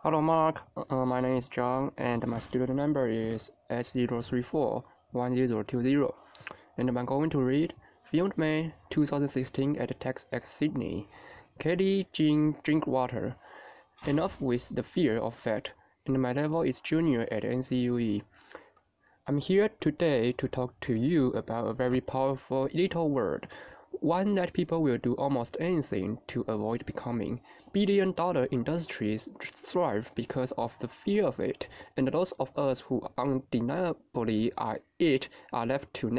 Hello, Mark. My name is John, and my student number is S0341020. And I'm going to read Filmed May 2016 at TEDx Sydney. Kelli Jean Drinkwater. Enough with the fear of fat, and my level is junior at NCUE. I'm here today to talk to you about a very powerful little word, one that people will do almost anything to avoid becoming. Billion-dollar industries thrive because of the fear of it, and those of us who undeniably are it are left to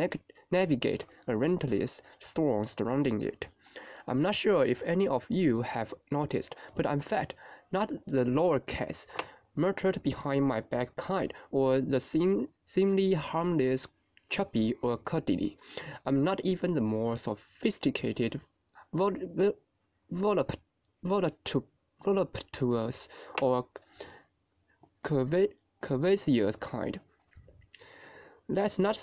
navigate a relentless storm surrounding it. I'm not sure if any of you have noticed, but I'm fat, not the lowercase, murdered behind my back kind, or the seemingly harmless chubby or cuddly. I'm not even the more sophisticated, voluptuous or curvaceous kind. Let's not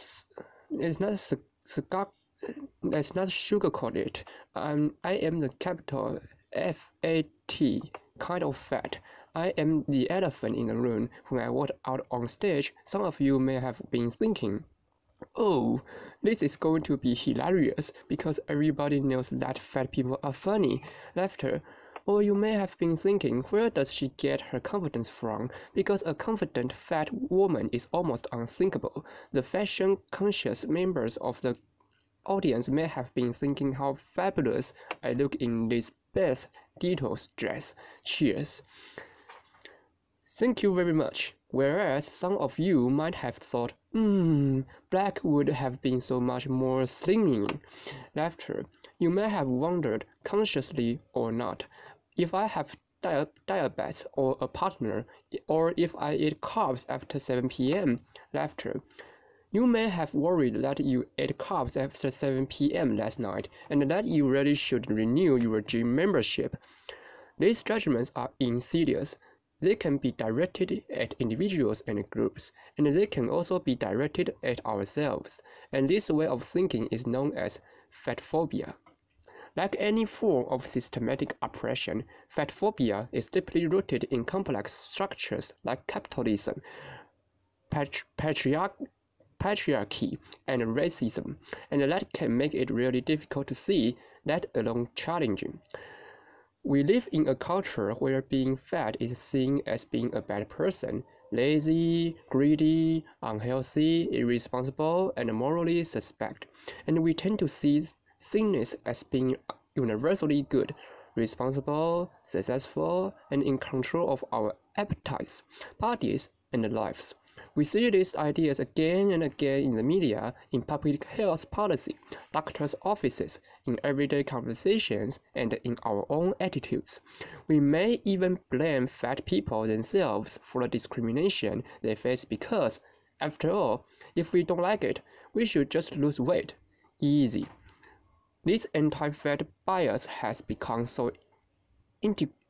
sugarcoat it. I am the capital FAT kind of fat. I am the elephant in the room. When I walked out on stage, some of you may have been thinking, "Oh, this is going to be hilarious because everybody knows that fat people are funny." Laughter. Or you may have been thinking, where does she get her confidence from? Because a confident fat woman is almost unthinkable. The fashion-conscious members of the audience may have been thinking how fabulous I look in this best details dress. Cheers. Thank you very much. Whereas some of you might have thought, black would have been so much more slimming. Laughter. You may have wondered, consciously or not, if I have diabetes or a partner, or if I eat carbs after 7 p.m. Laughter. You may have worried that you ate carbs after 7 p.m. last night, and that you really should renew your gym membership. These judgments are insidious. They can be directed at individuals and groups, and they can also be directed at ourselves. And this way of thinking is known as fatphobia. Like any form of systematic oppression, fatphobia is deeply rooted in complex structures like capitalism, patriarchy, and racism, and that can make it really difficult to see, let alone challenging. We live in a culture where being fat is seen as being a bad person, lazy, greedy, unhealthy, irresponsible, and morally suspect, and we tend to see thinness as being universally good, responsible, successful, and in control of our appetites, bodies, and lives. We see these ideas again and again in the media, in public health policy, doctors' offices, in everyday conversations, and in our own attitudes. We may even blame fat people themselves for the discrimination they face because, after all, if we don't like it, we should just lose weight. Easy. This anti-fat bias has become so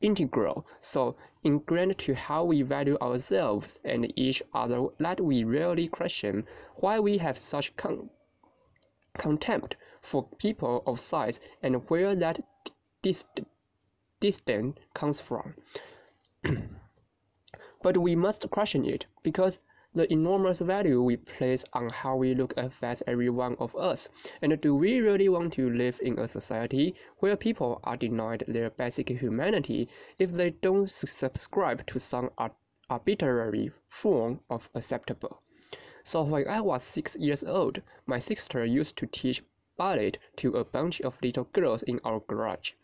integral, so ingrained to how we value ourselves and each other that we rarely question why we have such contempt for people of size and where that disdain comes from. But we must question it, because the enormous value we place on how we look affects every one of us. And do we really want to live in a society where people are denied their basic humanity if they don't subscribe to some arbitrary form of acceptable? So when I was 6 years old, my sister used to teach ballet to a bunch of little girls in our garage.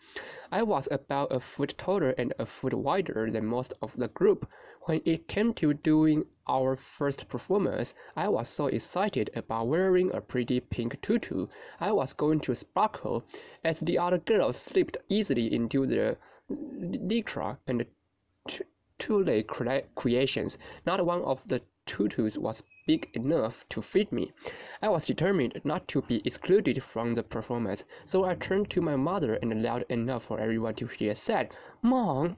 I was about a foot taller and a foot wider than most of the group. When it came to doing our first performance, I was so excited about wearing a pretty pink tutu. I was going to sparkle as the other girls slipped easily into their lycra and tulle creations. Not one of the tutus was big enough to fit me. I was determined not to be excluded from the performance, so I turned to my mother and loud enough for everyone to hear said, "Mom,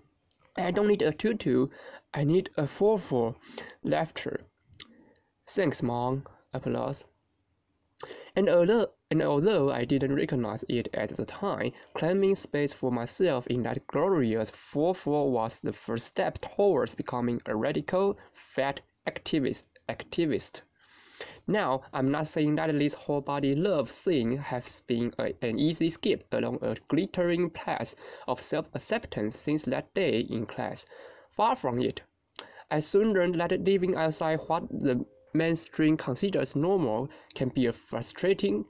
I don't need a tutu, I need a fur." Laughter. "Thanks, Mom." Applause. And And although I didn't recognize it at the time, claiming space for myself in that glorious 4-4 was the first step towards becoming a radical, fat activist. Now, I'm not saying that this whole body love thing has been an easy skip along a glittering path of self-acceptance since that day in class. Far from it. I soon learned that living outside what the mainstream considers normal can be a frustrating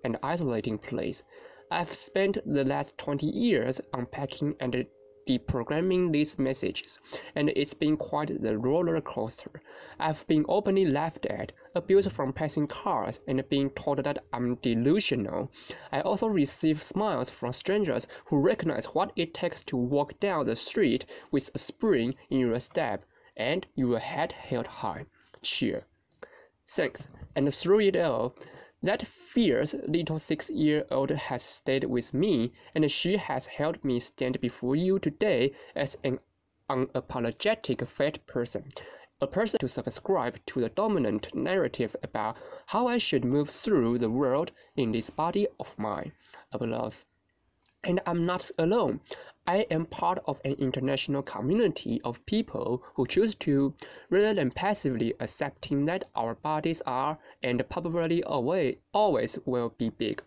and isolating place. I've spent the last 20 years unpacking and deprogramming these messages, and it's been quite the roller coaster. I've been openly laughed at, abused from passing cars, and being told that I'm delusional. I also receive smiles from strangers who recognize what it takes to walk down the street with a spring in your step and your head held high. Cheer. Thanks. And through it all, that fierce little 6-year-old has stayed with me, and she has helped me stand before you today as an unapologetic fat person, a person to subscribe to the dominant narrative about how I should move through the world in this body of mine. Applause. And I'm not alone. I am part of an international community of people who choose to, rather than passively accepting that our bodies are and probably always will be big.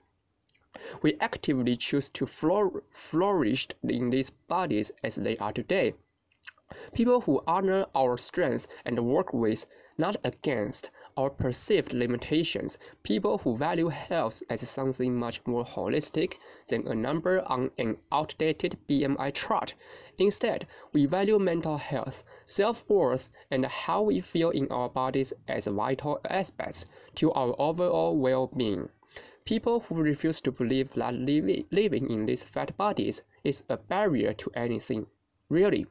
We actively choose to flourish in these bodies as they are today. People who honor our strengths and work with, not against, our perceived limitations, people who value health as something much more holistic than a number on an outdated BMI chart. Instead, we value mental health, self-worth, and how we feel in our bodies as vital aspects to our overall well-being. People who refuse to believe that living in these fat bodies is a barrier to anything, really.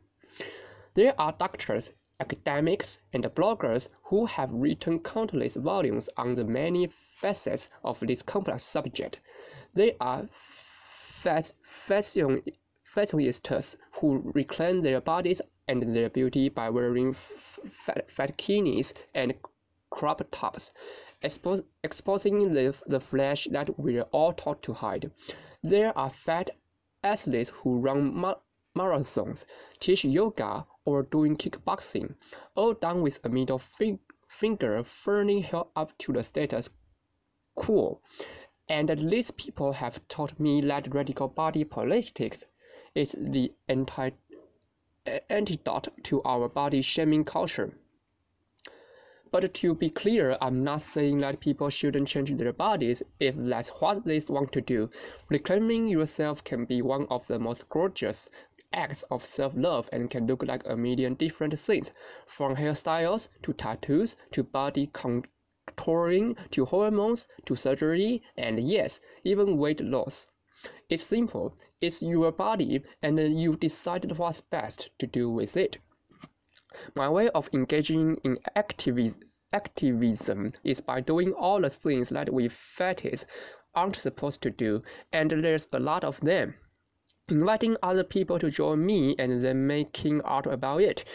There are doctors, academics, and bloggers who have written countless volumes on the many facets of this complex subject. They are fashionists who reclaim their bodies and their beauty by wearing fatkinis and crop tops, exposing the flesh that we're all taught to hide. There are fat athletes who run marathons, teach yoga, or doing kickboxing, all done with a middle finger firmly held up to the status quo. And these people have taught me that radical body politics is the antidote to our body shaming culture. But to be clear, I'm not saying that people shouldn't change their bodies if that's what they want to do. Reclaiming yourself can be one of the most gorgeous acts of self-love and can look like a million different things, from hairstyles to tattoos to body contouring to hormones to surgery and yes, even weight loss. It's simple. It's your body and you decided what's best to do with it. My way of engaging in activism is by doing all the things that we fatties aren't supposed to do, and there's a lot of them. Inviting other people to join me and then making art about it.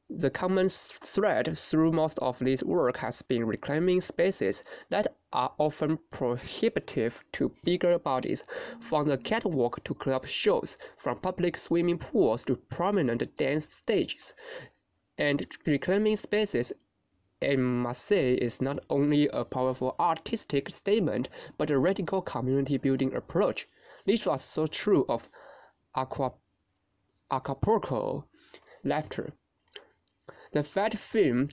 The common thread through most of this work has been reclaiming spaces that are often prohibitive to bigger bodies, from the catwalk to club shows, from public swimming pools to prominent dance stages. And reclaiming spaces, I must say, is not only a powerful artistic statement, but a radical community-building approach. This was so true of Acapulco laughter. The fat film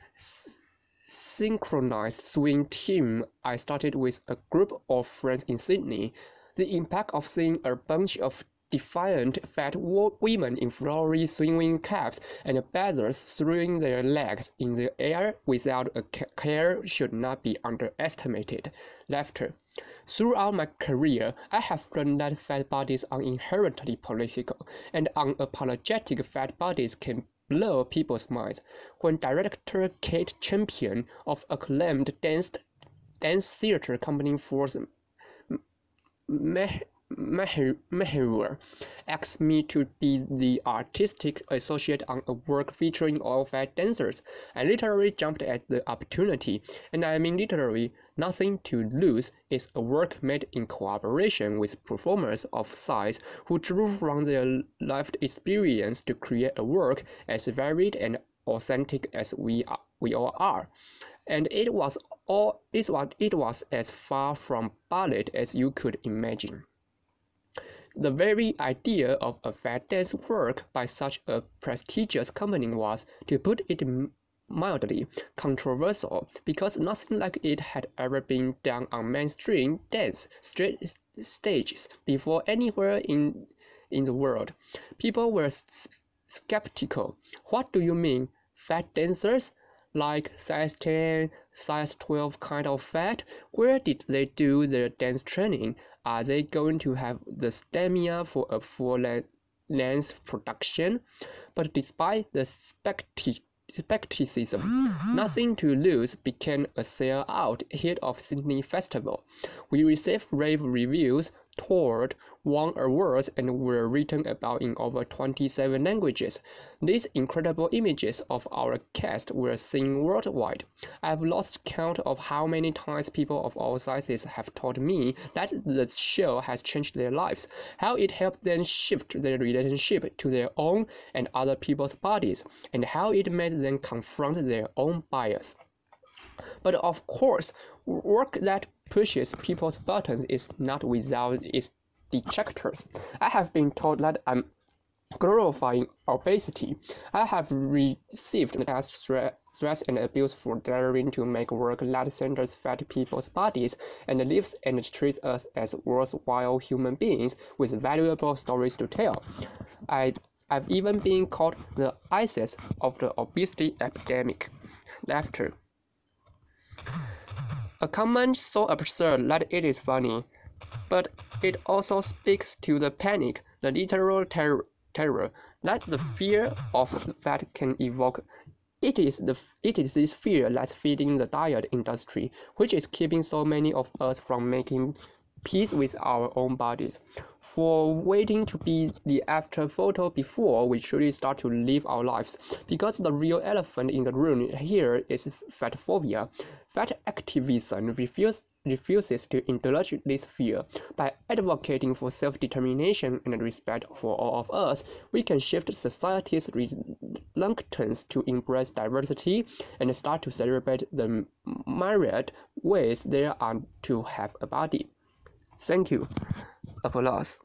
synchronized swing team I started with a group of friends in Sydney. The impact of seeing a bunch of defiant fat women in flowery swimming caps and bathers throwing their legs in the air without a care should not be underestimated. Laughter. Throughout my career, I have learned that fat bodies are inherently political, and unapologetic fat bodies can blow people's minds. When director Kate Champion of acclaimed dance theater company Force Meherur asked me to be the artistic associate on a work featuring all fat dancers. I literally jumped at the opportunity, and I mean literally. Nothing to Lose is a work made in collaboration with performers of size who drew from their lived experience to create a work as varied and authentic as we all are. And it was as far from ballet as you could imagine. The very idea of a fat dance work by such a prestigious company was, to put it mildly, controversial, because nothing like it had ever been done on mainstream dance stages before anywhere in the world. People were skeptical. What do you mean, fat dancers? Like size 10, size 12 kind of fat? Where did they do their dance training? Are they going to have the stamina for a full-length production? But despite the skepticism, Nothing to Lose became a sell-out hit of Sydney Festival. We received rave reviews, toured, won awards, and were written about in over 27 languages. These incredible images of our cast were seen worldwide. I've lost count of how many times people of all sizes have told me that the show has changed their lives, how it helped them shift their relationship to their own and other people's bodies, and how it made them confront their own bias. But of course, work that pushes people's buttons is not without its detractors. I have been told that I'm glorifying obesity. I have received death threats and abuse for daring to make work that centers fat people's bodies and lives and treats us as worthwhile human beings with valuable stories to tell. I've even been called the ISIS of the obesity epidemic. Laughter. A comment so absurd that it is funny, but it also speaks to the panic, the literal terror that the fear of fat can evoke. It is this fear that's feeding the diet industry, which is keeping so many of us from making peace with our own bodies, for waiting to be the after photo before we truly start to live our lives. Because the real elephant in the room here is fat phobia. Fat activism refuses to indulge this fear. By advocating for self-determination and respect for all of us, we can shift society's reluctance to embrace diversity and start to celebrate the myriad ways there are to have a body. Thank you. Applause.